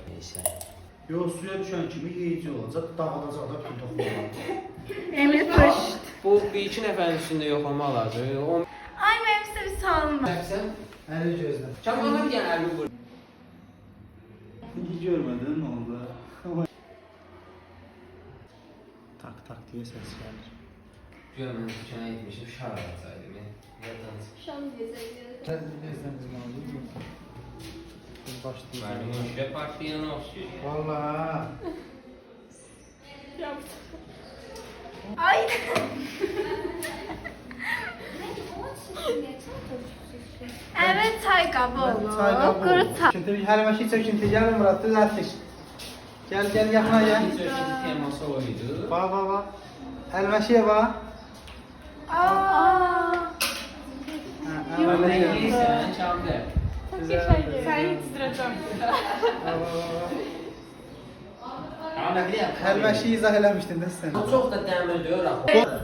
Neyse. Yox, suya düşən kimi yeyici olacaq, dağılacaq da bütün toxumlar. Emre pışt. Bu bir iki nəfərin üstündə yoxlama lazım. Ay benim size bir salma. Sən Əli gözlə. çapana bir dənə əlbi vur. Hiç görmədin, nə oldu? Tak tak diye ses gelir. Görmən dükkana etmişim, şar alsaydım. Yatan Şam diyeceğiz. Sen bizden bizim aldık mı? Biz başlayacağız. mənim müşkə partiyana oxşuyur. Valla. Yaptım. Ay. Evet çay kabuğu. Kuru çay. Çünkü her maçı çöküntü gelme Murat, düzelttik. Gel gel yakına gel. Söhbətin teması o idi. Bak bak bak. Elmaşıya bak. Aa. Mən yeyirsən, Kamil. Sen yetiştireceğim. Amma bilirəm. Elmaşıyı izah eləmişdin də sən. Bu çox da dəmir deyil axı.